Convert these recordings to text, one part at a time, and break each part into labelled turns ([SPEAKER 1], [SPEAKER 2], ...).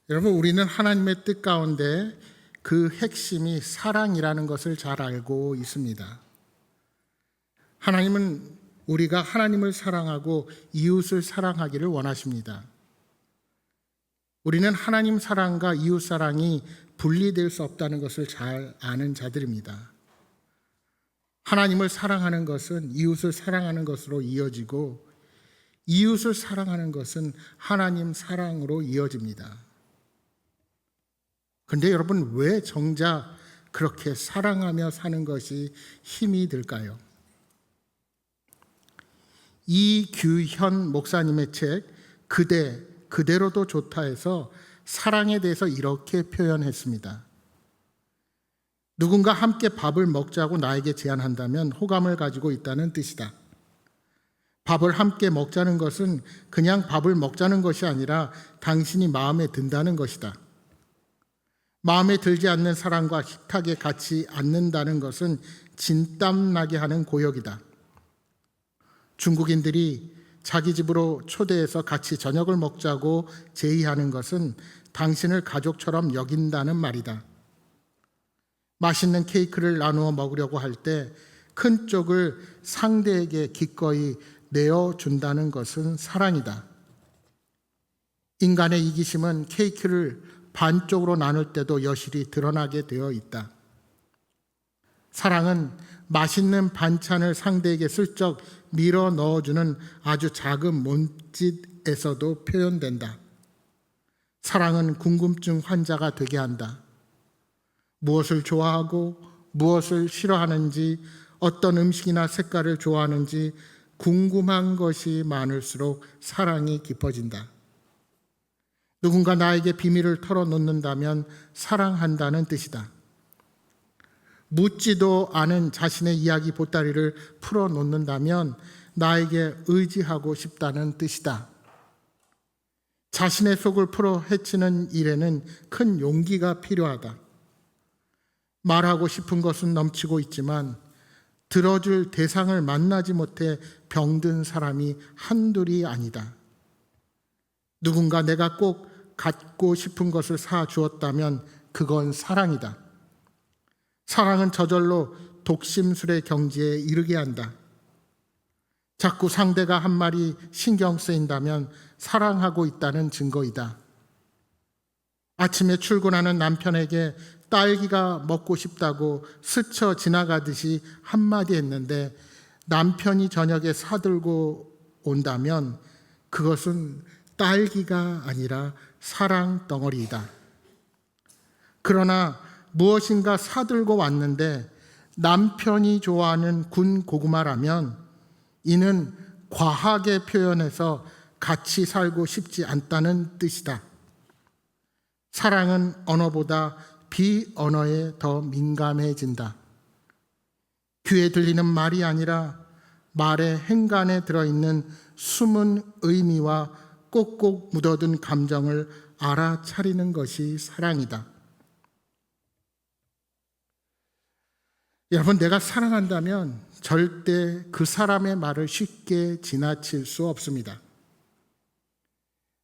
[SPEAKER 1] 여러분, 우리는 하나님의 뜻 가운데 그 핵심이 사랑이라는 것을 잘 알고 있습니다. 하나님은 우리가 하나님을 사랑하고 이웃을 사랑하기를 원하십니다. 우리는 하나님 사랑과 이웃 사랑이 분리될 수 없다는 것을 잘 아는 자들입니다. 하나님을 사랑하는 것은 이웃을 사랑하는 것으로 이어지고, 이웃을 사랑하는 것은 하나님 사랑으로 이어집니다. 그런데 여러분, 왜 정작 그렇게 사랑하며 사는 것이 힘이 들까요? 이규현 목사님의 책 그대로도 좋다에서 사랑에 대해서 이렇게 표현했습니다. 누군가 함께 밥을 먹자고 나에게 제안한다면 호감을 가지고 있다는 뜻이다. 밥을 함께 먹자는 것은 그냥 밥을 먹자는 것이 아니라 당신이 마음에 든다는 것이다. 마음에 들지 않는 사람과 식탁에 같이 앉는다는 것은 진땀나게 하는 고역이다. 중국인들이 자기 집으로 초대해서 같이 저녁을 먹자고 제의하는 것은 당신을 가족처럼 여긴다는 말이다. 맛있는 케이크를 나누어 먹으려고 할 때 큰 쪽을 상대에게 기꺼이 내어준다는 것은 사랑이다. 인간의 이기심은 케이크를 반쪽으로 나눌 때도 여실히 드러나게 되어 있다. 사랑은 맛있는 반찬을 상대에게 슬쩍 밀어 넣어주는 아주 작은 몸짓에서도 표현된다. 사랑은 궁금증 환자가 되게 한다. 무엇을 좋아하고 무엇을 싫어하는지, 어떤 음식이나 색깔을 좋아하는지 궁금한 것이 많을수록 사랑이 깊어진다. 누군가 나에게 비밀을 털어놓는다면 사랑한다는 뜻이다. 묻지도 않은 자신의 이야기 보따리를 풀어놓는다면 나에게 의지하고 싶다는 뜻이다. 자신의 속을 풀어 헤치는 일에는 큰 용기가 필요하다. 말하고 싶은 것은 넘치고 있지만 들어줄 대상을 만나지 못해 병든 사람이 한둘이 아니다. 누군가 내가 꼭 갖고 싶은 것을 사주었다면 그건 사랑이다. 사랑은 저절로 독심술의 경지에 이르게 한다. 자꾸 상대가 한 말이 신경 쓰인다면 사랑하고 있다는 증거이다. 아침에 출근하는 남편에게 딸기가 먹고 싶다고 스쳐 지나가듯이 한마디 했는데 남편이 저녁에 사들고 온다면 그것은 딸기가 아니라 사랑 덩어리이다. 그러나 무엇인가 사들고 왔는데 남편이 좋아하는 군 고구마라면 이는 과하게 표현해서 같이 살고 싶지 않다는 뜻이다. 사랑은 언어보다 비언어에 더 민감해진다. 귀에 들리는 말이 아니라 말의 행간에 들어있는 숨은 의미와 꼭꼭 묻어둔 감정을 알아차리는 것이 사랑이다. 여러분, 내가 사랑한다면 절대 그 사람의 말을 쉽게 지나칠 수 없습니다.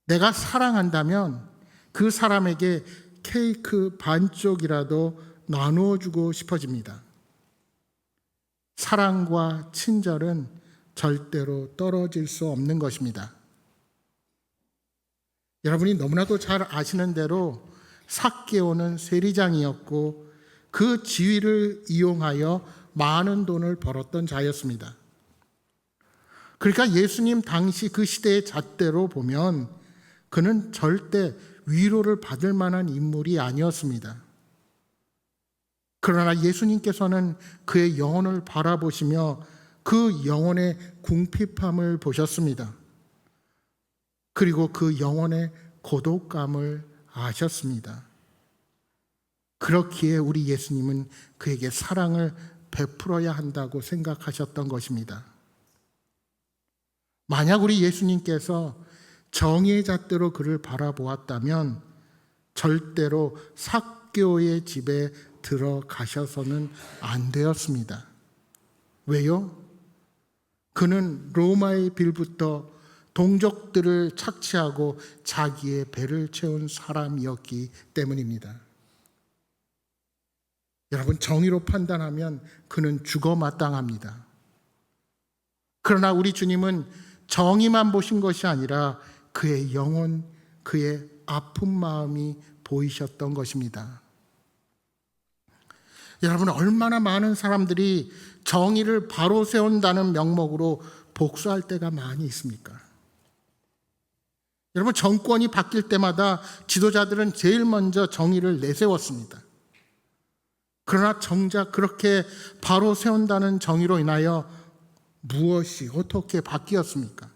[SPEAKER 1] 내가 사랑한다면 그 사람에게 케이크 반쪽이라도 나누어 주고 싶어집니다. 사랑과 친절은 절대로 떨어질 수 없는 것입니다. 여러분이 너무나도 잘 아시는 대로 삭개오는 세리장이었고 그 지위를 이용하여 많은 돈을 벌었던 자였습니다. 그러니까 예수님 당시 그 시대의 잣대로 보면 그는 절대 위로를 받을 만한 인물이 아니었습니다. 그러나 예수님께서는 그의 영혼을 바라보시며 그 영혼의 궁핍함을 보셨습니다. 그리고 그 영혼의 고독감을 아셨습니다. 그렇기에 우리 예수님은 그에게 사랑을 베풀어야 한다고 생각하셨던 것입니다. 만약 우리 예수님께서 정의의 잣대로 그를 바라보았다면 절대로 삭개오의 집에 들어가셔서는 안 되었습니다. 왜요? 그는 로마의 빌부터 동족들을 착취하고 자기의 배를 채운 사람이었기 때문입니다. 여러분, 정의로 판단하면 그는 죽어 마땅합니다. 그러나 우리 주님은 정의만 보신 것이 아니라 그의 영혼, 그의 아픈 마음이 보이셨던 것입니다. 여러분, 얼마나 많은 사람들이 정의를 바로 세운다는 명목으로 복수할 때가 많이 있습니까? 여러분, 정권이 바뀔 때마다 지도자들은 제일 먼저 정의를 내세웠습니다. 그러나 정작 그렇게 바로 세운다는 정의로 인하여 무엇이 어떻게 바뀌었습니까?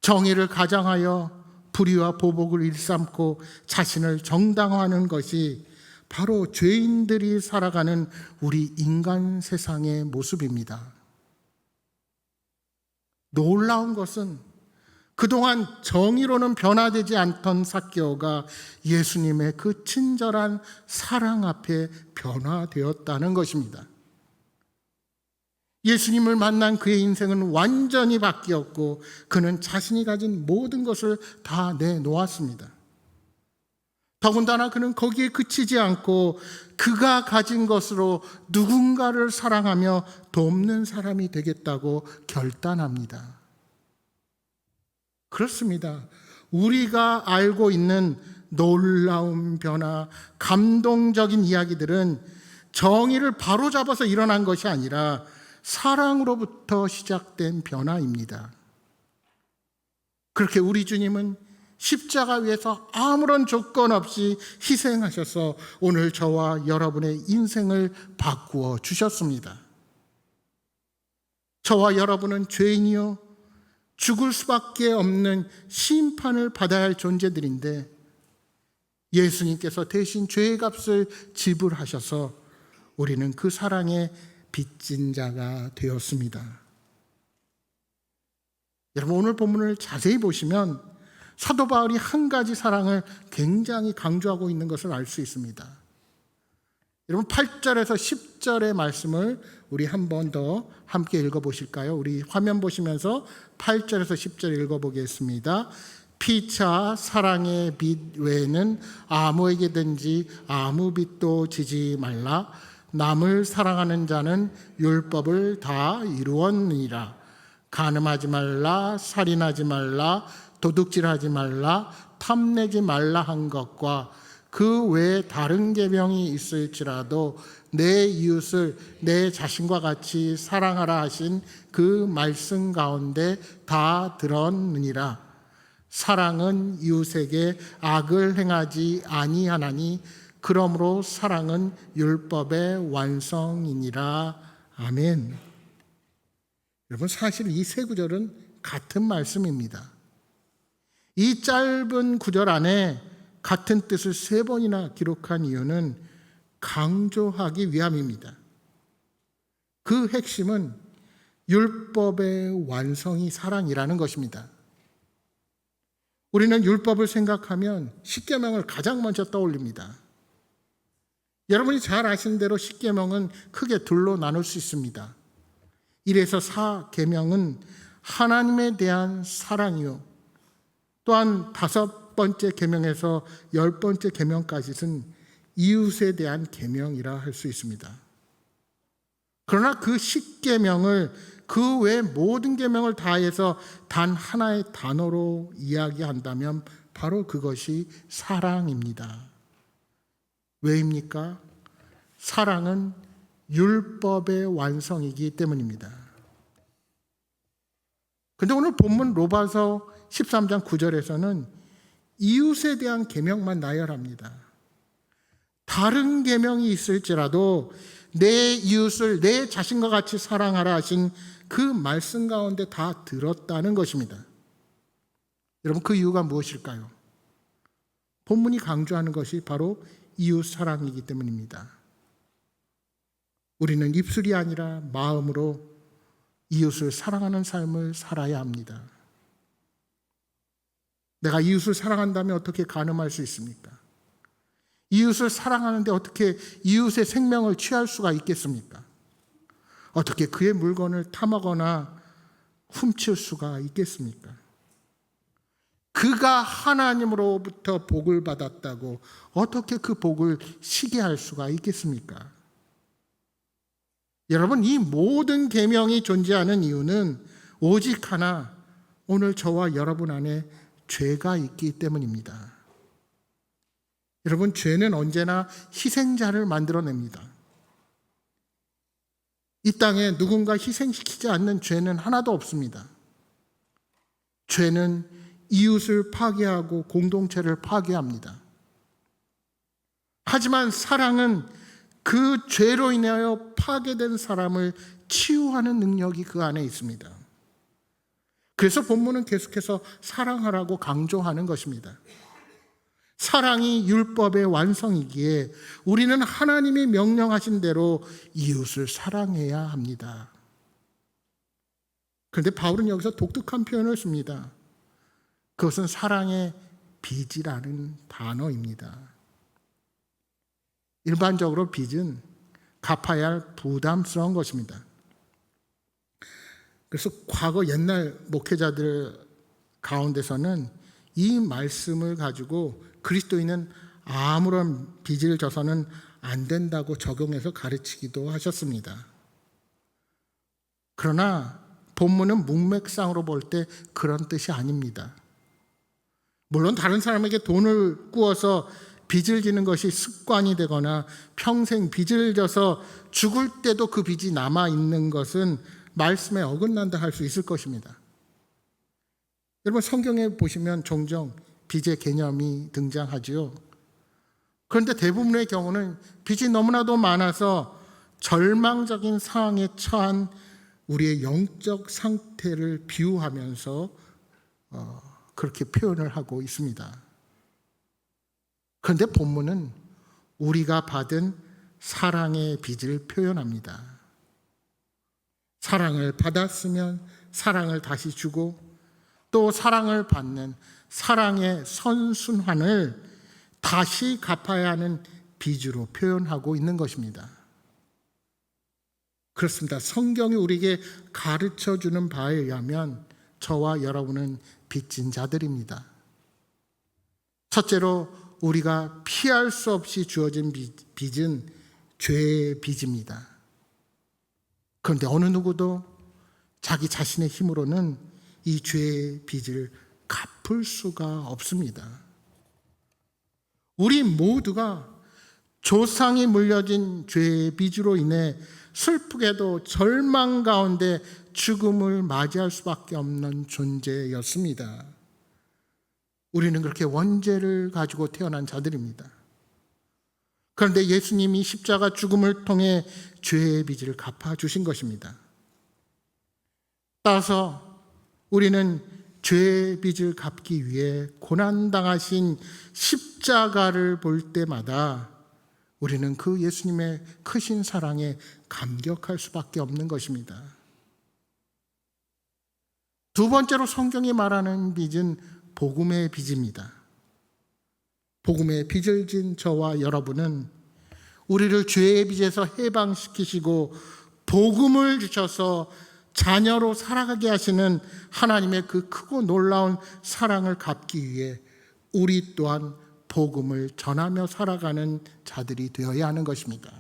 [SPEAKER 1] 정의를 가장하여 불의와 보복을 일삼고 자신을 정당화하는 것이 바로 죄인들이 살아가는 우리 인간 세상의 모습입니다. 놀라운 것은 그동안 정의로는 변화되지 않던 삭개오가 예수님의 그 친절한 사랑 앞에 변화되었다는 것입니다. 예수님을 만난 그의 인생은 완전히 바뀌었고 그는 자신이 가진 모든 것을 다 내놓았습니다. 더군다나 그는 거기에 그치지 않고 그가 가진 것으로 누군가를 사랑하며 돕는 사람이 되겠다고 결단합니다. 그렇습니다. 우리가 알고 있는 놀라운 변화, 감동적인 이야기들은 정의를 바로잡아서 일어난 것이 아니라 사랑으로부터 시작된 변화입니다. 그렇게 우리 주님은 십자가 위에서 아무런 조건 없이 희생하셔서 오늘 저와 여러분의 인생을 바꾸어 주셨습니다. 저와 여러분은 죄인이요 죽을 수밖에 없는 심판을 받아야 할 존재들인데 예수님께서 대신 죄의 값을 지불하셔서 우리는 그 사랑의 빚진 자가 되었습니다. 여러분, 오늘 본문을 자세히 보시면 사도 바울이 한 가지 사랑을 굉장히 강조하고 있는 것을 알 수 있습니다. 여러분, 8절에서 10절의 말씀을 우리 한 번 더 함께 읽어보실까요? 우리 화면 보시면서 8절에서 10절 읽어보겠습니다. 피차 사랑의 빚 외에는 아무에게든지 아무 빚도 지지 말라. 남을 사랑하는 자는 율법을 다 이루었느니라. 간음하지 말라, 살인하지 말라, 도둑질하지 말라, 탐내지 말라 한 것과 그 외에 다른 계명이 있을지라도 내 이웃을 내 자신과 같이 사랑하라 하신 그 말씀 가운데 다 들었느니라. 사랑은 이웃에게 악을 행하지 아니하나니 그러므로 사랑은 율법의 완성이니라. 아멘. 여러분, 사실 이 세 구절은 같은 말씀입니다. 이 짧은 구절 안에 같은 뜻을 세 번이나 기록한 이유는 강조하기 위함입니다. 그 핵심은 율법의 완성이 사랑이라는 것입니다. 우리는 율법을 생각하면 십계명을 가장 먼저 떠올립니다. 여러분이 잘 아시는 대로 십계명은 크게 둘로 나눌 수 있습니다. 1에서 4계명은 하나님에 대한 사랑이요, 또한 5번째 계명에서 10번째 계명까지는 이웃에 대한 계명이라 할 수 있습니다. 그러나 그 10계명을 그 외 모든 계명을 다해서 단 하나의 단어로 이야기한다면 바로 그것이 사랑입니다. 왜입니까? 사랑은 율법의 완성이기 때문입니다. 그런데 오늘 본문 로마서 13장 9절에서는 이웃에 대한 계명만 나열합니다. 다른 계명이 있을지라도 내 이웃을 내 자신과 같이 사랑하라 하신 그 말씀 가운데 다 들었다는 것입니다. 여러분, 그 이유가 무엇일까요? 본문이 강조하는 것이 바로 이웃 사랑이기 때문입니다. 우리는 입술이 아니라 마음으로 이웃을 사랑하는 삶을 살아야 합니다. 내가 이웃을 사랑한다면 어떻게 간음할 수 있습니까? 이웃을 사랑하는데 어떻게 이웃의 생명을 취할 수가 있겠습니까? 어떻게 그의 물건을 탐하거나 훔칠 수가 있겠습니까? 그가 하나님으로부터 복을 받았다고 어떻게 그 복을 시기할 수가 있겠습니까? 여러분, 이 모든 계명이 존재하는 이유는 오직 하나, 오늘 저와 여러분 안에 죄가 있기 때문입니다. 여러분, 죄는 언제나 희생자를 만들어냅니다. 이 땅에 누군가 희생시키지 않는 죄는 하나도 없습니다. 죄는 이웃을 파괴하고 공동체를 파괴합니다. 하지만 사랑은 그 죄로 인하여 파괴된 사람을 치유하는 능력이 그 안에 있습니다. 그래서 본문은 계속해서 사랑하라고 강조하는 것입니다. 사랑이 율법의 완성이기에 우리는 하나님이 명령하신 대로 이웃을 사랑해야 합니다. 그런데 바울은 여기서 독특한 표현을 씁니다. 그것은 사랑의 빚이라는 단어입니다. 일반적으로 빚은 갚아야 할 부담스러운 것입니다. 그래서 과거 옛날 목회자들 가운데서는 이 말씀을 가지고 그리스도인은 아무런 빚을 져서는 안 된다고 적용해서 가르치기도 하셨습니다. 그러나 본문은 문맥상으로 볼 때 그런 뜻이 아닙니다. 물론 다른 사람에게 돈을 꾸어서 빚을 지는 것이 습관이 되거나 평생 빚을 져서 죽을 때도 그 빚이 남아있는 것은 말씀에 어긋난다 할 수 있을 것입니다. 여러분, 성경에 보시면 종종 빚의 개념이 등장하지요. 그런데 대부분의 경우는 빚이 너무나도 많아서 절망적인 상황에 처한 우리의 영적 상태를 비유하면서 그렇게 표현을 하고 있습니다. 그런데 본문은 우리가 받은 사랑의 빚을 표현합니다. 사랑을 받았으면 사랑을 다시 주고 또 사랑을 받는 사랑의 선순환을 다시 갚아야 하는 빚으로 표현하고 있는 것입니다. 그렇습니다. 성경이 우리에게 가르쳐주는 바에 의하면 저와 여러분은 빚진 자들입니다. 첫째로 우리가 피할 수 없이 주어진 빚은 죄의 빚입니다. 그런데 어느 누구도 자기 자신의 힘으로는 이 죄의 빚을 갚을 수가 없습니다. 우리 모두가 조상이 물려진 죄의 빚으로 인해 슬프게도 절망 가운데 죽음을 맞이할 수밖에 없는 존재였습니다. 우리는 그렇게 원죄를 가지고 태어난 자들입니다. 그런데 예수님이 십자가 죽음을 통해 죄의 빚을 갚아주신 것입니다. 따라서 우리는 죄의 빚을 갚기 위해 고난당하신 십자가를 볼 때마다 우리는 그 예수님의 크신 사랑에 감격할 수밖에 없는 것입니다. 두 번째로 성경이 말하는 빚은 복음의 빚입니다. 복음의 빚을 진 저와 여러분은 우리를 죄의 빚에서 해방시키시고 복음을 주셔서 자녀로 살아가게 하시는 하나님의 그 크고 놀라운 사랑을 갚기 위해 우리 또한 복음을 전하며 살아가는 자들이 되어야 하는 것입니다.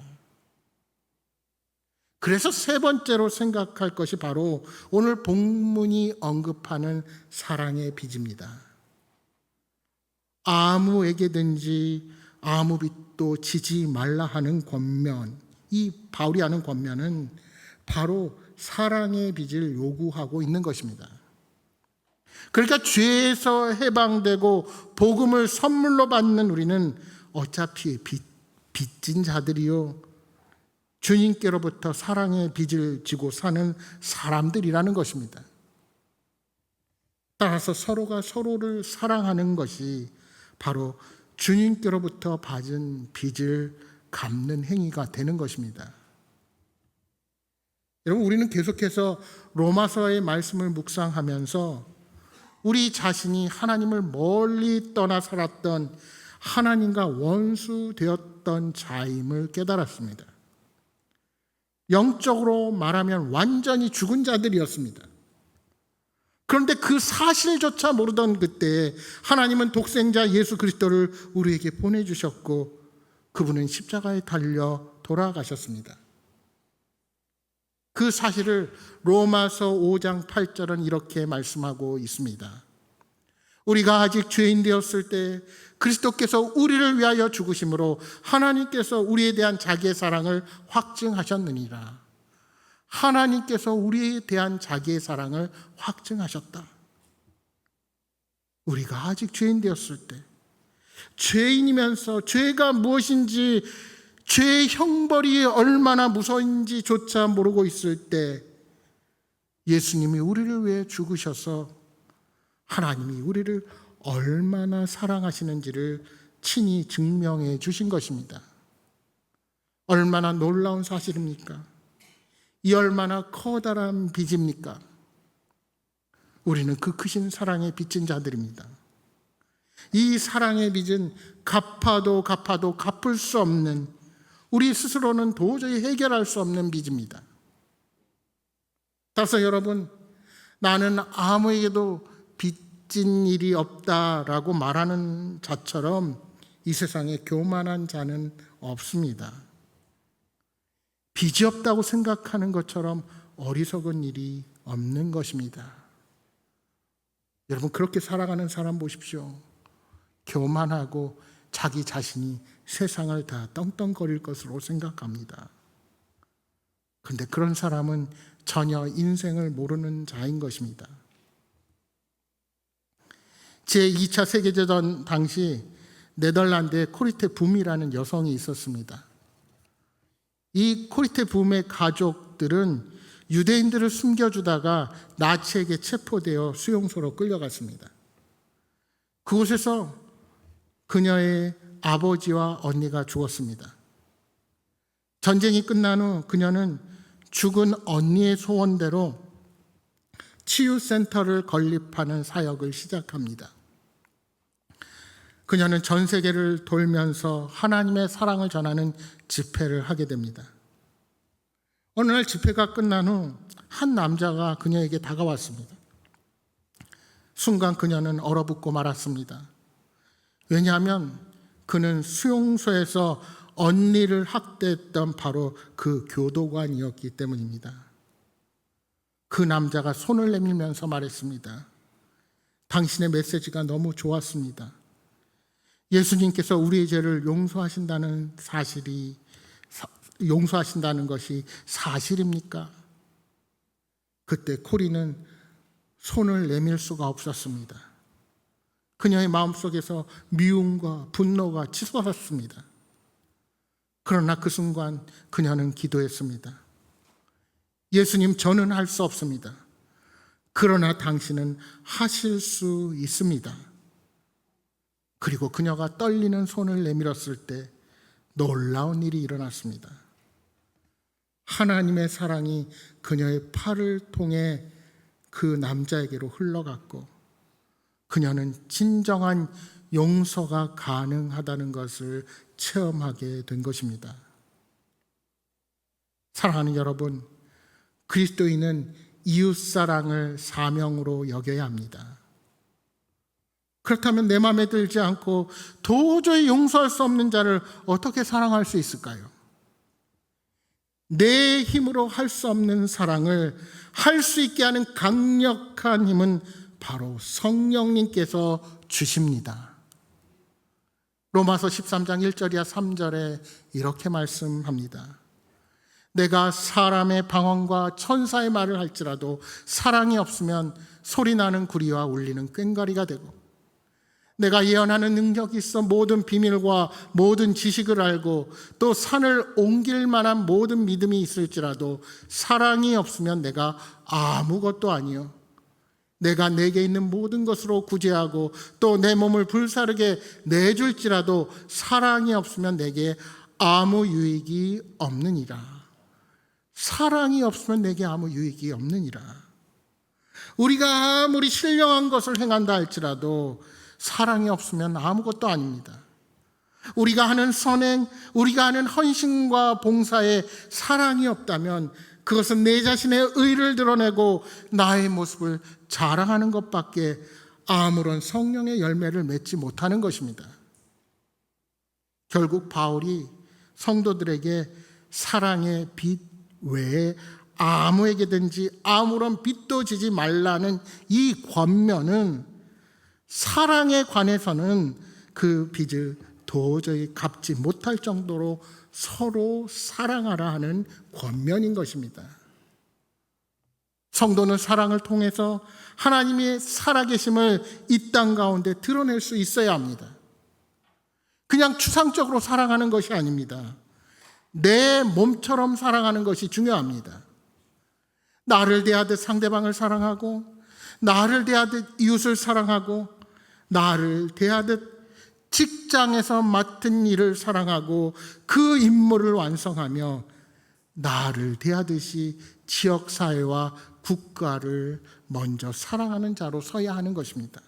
[SPEAKER 1] 그래서 세 번째로 생각할 것이 바로 오늘 본문이 언급하는 사랑의 빚입니다. 아무에게든지 아무 빚도 지지 말라 하는 권면, 이 바울이 하는 권면은 바로 사랑의 빚을 요구하고 있는 것입니다. 그러니까 죄에서 해방되고 복음을 선물로 받는 우리는 어차피 빚진 자들이요 주님께로부터 사랑의 빚을 지고 사는 사람들이라는 것입니다. 따라서 서로가 서로를 사랑하는 것이 바로 주님께로부터 받은 빚을 갚는 행위가 되는 것입니다. 여러분, 우리는 계속해서 로마서의 말씀을 묵상하면서 우리 자신이 하나님을 멀리 떠나 살았던 하나님과 원수 되었던 자임을 깨달았습니다. 영적으로 말하면 완전히 죽은 자들이었습니다. 그런데 그 사실조차 모르던 그때 하나님은 독생자 예수 그리스도를 우리에게 보내주셨고 그분은 십자가에 달려 돌아가셨습니다. 그 사실을 로마서 5장 8절은 이렇게 말씀하고 있습니다. 우리가 아직 죄인 되었을 때 그리스도께서 우리를 위하여 죽으심으로 하나님께서 우리에 대한 자기의 사랑을 확증하셨느니라. 하나님께서 우리에 대한 자기의 사랑을 확증하셨다. 우리가 아직 죄인 되었을 때, 죄인이면서 죄가 무엇인지, 죄의 형벌이 얼마나 무서운지조차 모르고 있을 때 예수님이 우리를 위해 죽으셔서 하나님이 우리를 얼마나 사랑하시는지를 친히 증명해 주신 것입니다. 얼마나 놀라운 사실입니까? 이 얼마나 커다란 빚입니까? 우리는 그 크신 사랑에 빚진 자들입니다. 이 사랑의 빚은 갚아도 갚을 수 없는, 우리 스스로는 도저히 해결할 수 없는 빚입니다. 따라서 여러분, 나는 아무에게도 빚진 일이 없다라고 말하는 자처럼 이 세상에 교만한 자는 없습니다. 빚이 없다고 생각하는 것처럼 어리석은 일이 없는 것입니다. 여러분, 그렇게 살아가는 사람 보십시오. 교만하고 자기 자신이 세상을 다 떵떵거릴 것으로 생각합니다. 그런데 그런 사람은 전혀 인생을 모르는 자인 것입니다. 제2차 세계대전 당시 네덜란드에 코리테 붐이라는 여성이 있었습니다. 이 코리테 붐의 가족들은 유대인들을 숨겨주다가 나치에게 체포되어 수용소로 끌려갔습니다. 그곳에서 그녀의 아버지와 언니가 죽었습니다. 전쟁이 끝난 후 그녀는 죽은 언니의 소원대로 치유센터를 건립하는 사역을 시작합니다. 그녀는 전 세계를 돌면서 하나님의 사랑을 전하는 집회를 하게 됩니다. 어느 날 집회가 끝난 후 한 남자가 그녀에게 다가왔습니다. 순간 그녀는 얼어붙고 말았습니다. 왜냐하면 그는 수용소에서 언니를 학대했던 바로 그 교도관이었기 때문입니다. 그 남자가 손을 내밀면서 말했습니다. 당신의 메시지가 너무 좋았습니다. 예수님께서 우리의 죄를 용서하신다는 것이 사실입니까? 그때 코리는 손을 내밀 수가 없었습니다. 그녀의 마음속에서 미움과 분노가 치솟았습니다. 그러나 그 순간 그녀는 기도했습니다. 예수님, 저는 할 수 없습니다. 그러나 당신은 하실 수 있습니다. 그리고 그녀가 떨리는 손을 내밀었을 때 놀라운 일이 일어났습니다. 하나님의 사랑이 그녀의 팔을 통해 그 남자에게로 흘러갔고 그녀는 진정한 용서가 가능하다는 것을 체험하게 된 것입니다. 사랑하는 여러분, 그리스도인은 이웃사랑을 사명으로 여겨야 합니다. 그렇다면 내 마음에 들지 않고 도저히 용서할 수 없는 자를 어떻게 사랑할 수 있을까요? 내 힘으로 할 수 없는 사랑을 할 수 있게 하는 강력한 힘은 바로 성령님께서 주십니다. 로마서 13장 1절이야 3절에 이렇게 말씀합니다. 내가 사람의 방언과 천사의 말을 할지라도 사랑이 없으면 소리나는 구리와 울리는 꽹과리가 되고 내가 예언하는 능력이 있어 모든 비밀과 모든 지식을 알고 또 산을 옮길 만한 모든 믿음이 있을지라도 사랑이 없으면 내가 아무것도 아니요 내가 내게 있는 모든 것으로 구제하고 또 내 몸을 불사르게 내줄지라도 사랑이 없으면 내게 아무 유익이 없느니라. 사랑이 없으면 내게 아무 유익이 없느니라. 우리가 아무리 신령한 것을 행한다 할지라도 사랑이 없으면 아무것도 아닙니다. 우리가 하는 선행, 우리가 하는 헌신과 봉사에 사랑이 없다면 그것은 내 자신의 의를 드러내고 나의 모습을 자랑하는 것밖에 아무런 성령의 열매를 맺지 못하는 것입니다. 결국 바울이 성도들에게 사랑의 빛 외에 아무에게든지 아무런 빚도 지지 말라는 이 권면은 사랑에 관해서는 그 빚을 도저히 갚지 못할 정도로 서로 사랑하라 하는 권면인 것입니다. 성도는 사랑을 통해서 하나님의 살아계심을 이 땅 가운데 드러낼 수 있어야 합니다. 그냥 추상적으로 사랑하는 것이 아닙니다. 내 몸처럼 사랑하는 것이 중요합니다. 나를 대하듯 상대방을 사랑하고, 나를 대하듯 이웃을 사랑하고, 나를 대하듯 직장에서 맡은 일을 사랑하고 그 임무를 완성하며 나를 대하듯이 지역사회와 국가를 먼저 사랑하는 자로 서야 하는 것입니다.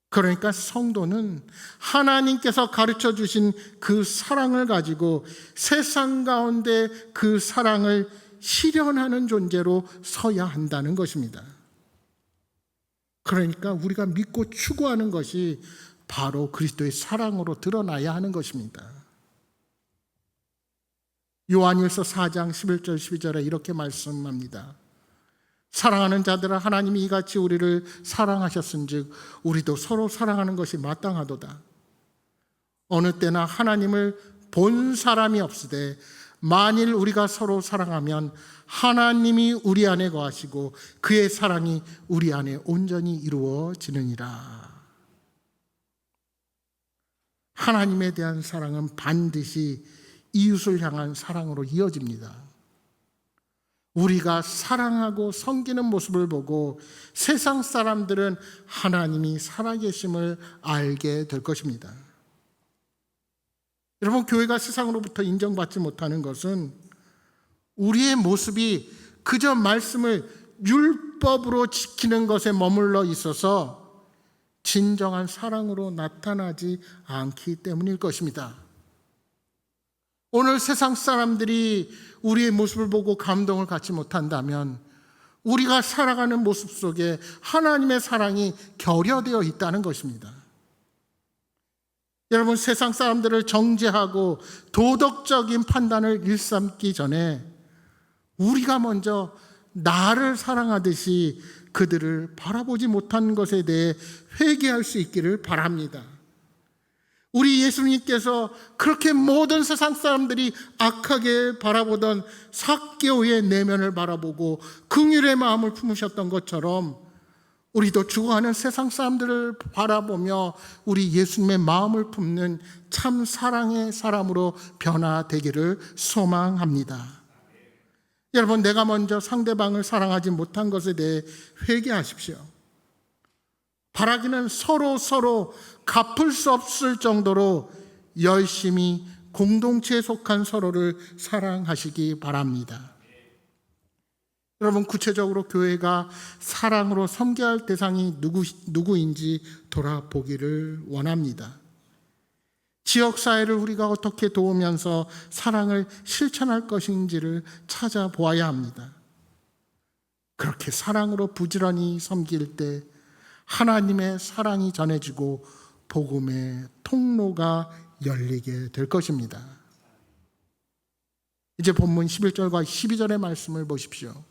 [SPEAKER 1] 그러니까 성도는 하나님께서 가르쳐 주신 그 사랑을 가지고 세상 가운데 그 사랑을 실현하는 존재로 서야 한다는 것입니다. 그러니까 우리가 믿고 추구하는 것이 바로 그리스도의 사랑으로 드러나야 하는 것입니다. 요한일서 4장 11절 12절에 이렇게 말씀합니다. 사랑하는 자들아, 하나님이 이같이 우리를 사랑하셨은즉 우리도 서로 사랑하는 것이 마땅하도다. 어느 때나 하나님을 본 사람이 없으되 만일 우리가 서로 사랑하면 하나님이 우리 안에 거하시고 그의 사랑이 우리 안에 온전히 이루어지느니라. 하나님에 대한 사랑은 반드시 이웃을 향한 사랑으로 이어집니다. 우리가 사랑하고 섬기는 모습을 보고 세상 사람들은 하나님이 살아계심을 알게 될 것입니다. 여러분, 교회가 세상으로부터 인정받지 못하는 것은 우리의 모습이 그저 말씀을 율법으로 지키는 것에 머물러 있어서 진정한 사랑으로 나타나지 않기 때문일 것입니다. 오늘 세상 사람들이 우리의 모습을 보고 감동을 갖지 못한다면 우리가 살아가는 모습 속에 하나님의 사랑이 결여되어 있다는 것입니다. 여러분, 세상 사람들을 정죄하고 도덕적인 판단을 일삼기 전에 우리가 먼저 나를 사랑하듯이 그들을 바라보지 못한 것에 대해 회개할 수 있기를 바랍니다. 우리 예수님께서 그렇게 모든 세상 사람들이 악하게 바라보던 삭개오의 내면을 바라보고 긍휼의 마음을 품으셨던 것처럼 우리도 죽어가는 세상 사람들을 바라보며 우리 예수님의 마음을 품는 참 사랑의 사람으로 변화되기를 소망합니다. 여러분, 내가 먼저 상대방을 사랑하지 못한 것에 대해 회개하십시오. 바라기는 서로 갚을 수 없을 정도로 열심히 공동체에 속한 서로를 사랑하시기 바랍니다. 여러분, 구체적으로 교회가 사랑으로 섬겨야 할 대상이 누구인지 돌아보기를 원합니다. 지역사회를 우리가 어떻게 도우면서 사랑을 실천할 것인지를 찾아보아야 합니다. 그렇게 사랑으로 부지런히 섬길 때 하나님의 사랑이 전해지고 복음의 통로가 열리게 될 것입니다. 이제 본문 11절과 12절의 말씀을 보십시오.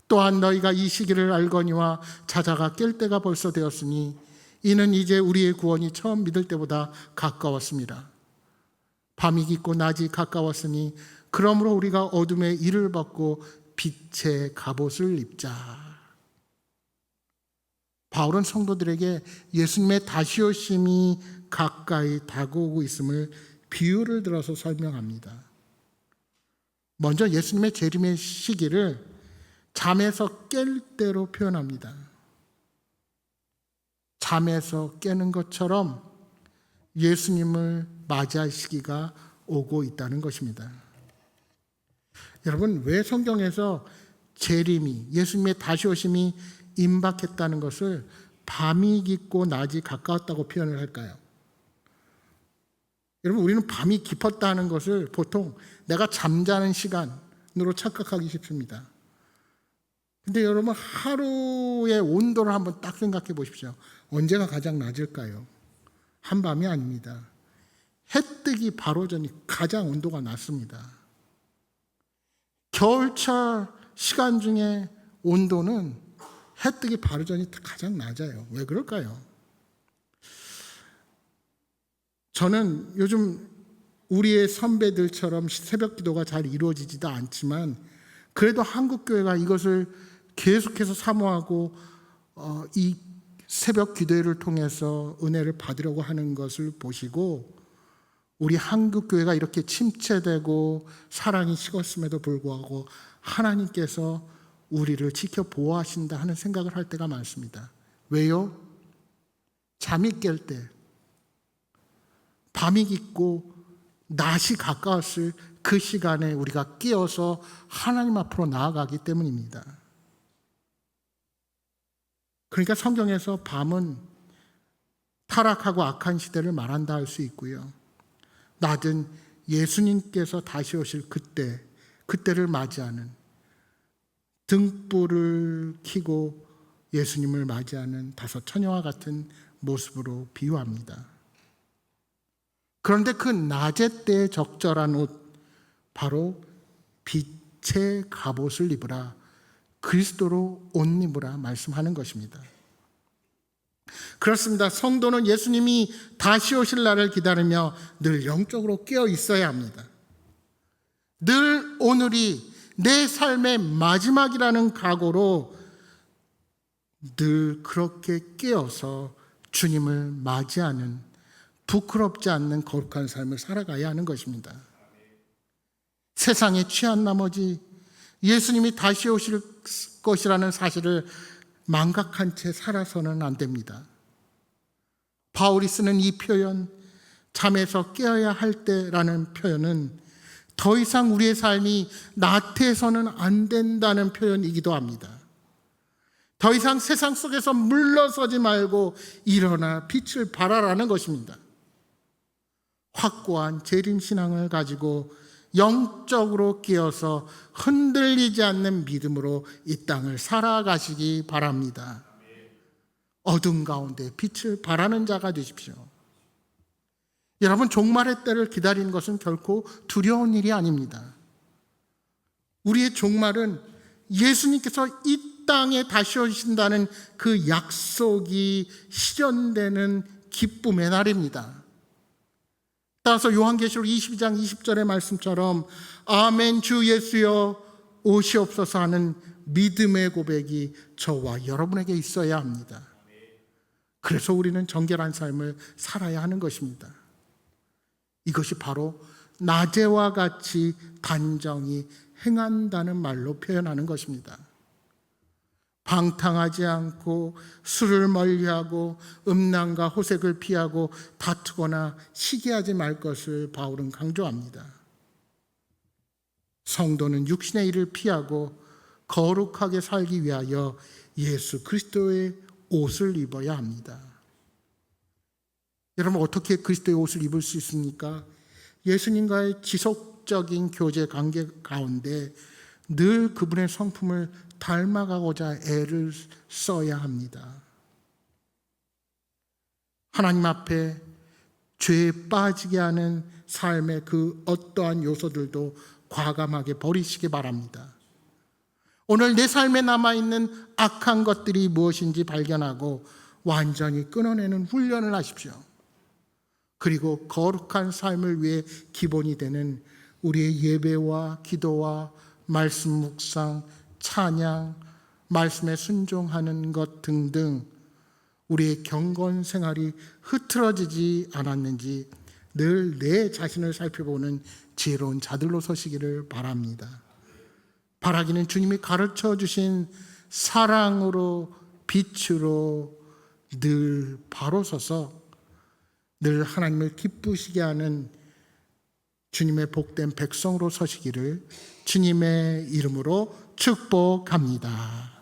[SPEAKER 1] 또한 너희가 이 시기를 알거니와 자자가 깰 때가 벌써 되었으니 이는 이제 우리의 구원이 처음 믿을 때보다 가까웠습니다. 밤이 깊고 낮이 가까웠으니 그러므로 우리가 어둠의 일을 벗고 빛의 갑옷을 입자. 바울은 성도들에게 예수님의 다시 오심이 가까이 다가오고 있음을 비유를 들어서 설명합니다. 먼저 예수님의 재림의 시기를 잠에서 깰 때로 표현합니다. 잠에서 깨는 것처럼 예수님을 맞이할 시기가 오고 있다는 것입니다. 여러분, 왜 성경에서 재림이, 예수님의 다시 오심이 임박했다는 것을 밤이 깊고 낮이 가까웠다고 표현을 할까요? 여러분, 우리는 밤이 깊었다 하는 것을 보통 내가 잠자는 시간으로 착각하기 쉽습니다. 근데 여러분, 하루의 온도를 한번 딱 생각해 보십시오. 언제가 가장 낮을까요? 한밤이 아닙니다. 해 뜨기 바로 전이 가장 온도가 낮습니다. 겨울철 시간 중에 온도는 해 뜨기 바로 전이 가장 낮아요. 왜 그럴까요? 저는 요즘 우리의 선배들처럼 새벽 기도가 잘 이루어지지도 않지만 그래도 한국교회가 이것을 계속해서 사모하고 이 새벽 기도회를 통해서 은혜를 받으려고 하는 것을 보시고 우리 한국교회가 이렇게 침체되고 사랑이 식었음에도 불구하고 하나님께서 우리를 지켜 보호하신다 하는 생각을 할 때가 많습니다. 왜요? 잠이 깰 때 밤이 깊고 낮이 가까웠을 그 시간에 우리가 깨어서 하나님 앞으로 나아가기 때문입니다. 그러니까 성경에서 밤은 타락하고 악한 시대를 말한다 할 수 있고요. 낮은 예수님께서 다시 오실 그때를 맞이하는 등불을 켜고 예수님을 맞이하는 다섯 처녀와 같은 모습으로 비유합니다. 그런데 그 낮의 때에 적절한 옷, 바로 빛의 갑옷을 입으라, 그리스도로 옷 입으라 말씀하는 것입니다. 그렇습니다. 성도는 예수님이 다시 오실 날을 기다리며 늘 영적으로 깨어 있어야 합니다. 늘 오늘이 내 삶의 마지막이라는 각오로 늘 그렇게 깨어서 주님을 맞이하는 부끄럽지 않는 거룩한 삶을 살아가야 하는 것입니다. 세상에 취한 나머지 예수님이 다시 오실 것이라는 사실을 망각한 채 살아서는 안 됩니다. 바울이 쓰는 이 표현, 잠에서 깨어야 할 때라는 표현은 더 이상 우리의 삶이 나태해서는 안 된다는 표현이기도 합니다. 더 이상 세상 속에서 물러서지 말고 일어나 빛을 발하라는 것입니다. 확고한 재림신앙을 가지고 영적으로 깨어서 흔들리지 않는 믿음으로 이 땅을 살아가시기 바랍니다. 어둠 가운데 빛을 발하는 자가 되십시오. 여러분, 종말의 때를 기다리는 것은 결코 두려운 일이 아닙니다. 우리의 종말은 예수님께서 이 땅에 다시 오신다는 그 약속이 실현되는 기쁨의 날입니다. 따라서 요한계시록 22장 20절의 말씀처럼 아멘 주 예수여 오시옵소서 하는 믿음의 고백이 저와 여러분에게 있어야 합니다. 그래서 우리는 정결한 삶을 살아야 하는 것입니다. 이것이 바로 낮에와 같이 단정히 행한다는 말로 표현하는 것입니다. 방탕하지 않고 술을 멀리하고 음란과 호색을 피하고 다투거나 시기하지 말 것을 바울은 강조합니다. 성도는 육신의 일을 피하고 거룩하게 살기 위하여 예수 그리스도의 옷을 입어야 합니다. 여러분, 어떻게 그리스도의 옷을 입을 수 있습니까? 예수님과의 지속적인 교제 관계 가운데 늘 그분의 성품을 닮아가고자 애를 써야 합니다. 하나님 앞에 죄에 빠지게 하는 삶의 그 어떠한 요소들도 과감하게 버리시기 바랍니다. 오늘 내 삶에 남아있는 악한 것들이 무엇인지 발견하고 완전히 끊어내는 훈련을 하십시오. 그리고 거룩한 삶을 위해 기본이 되는 우리의 예배와 기도와 말씀 묵상, 찬양, 말씀에 순종하는 것 등등 우리의 경건 생활이 흐트러지지 않았는지 늘 내 자신을 살펴보는 지혜로운 자들로 서시기를 바랍니다. 바라기는 주님이 가르쳐 주신 사랑으로 빛으로 늘 바로 서서 늘 하나님을 기쁘시게 하는 주님의 복된 백성으로 서시기를 주님의 이름으로 축복합니다.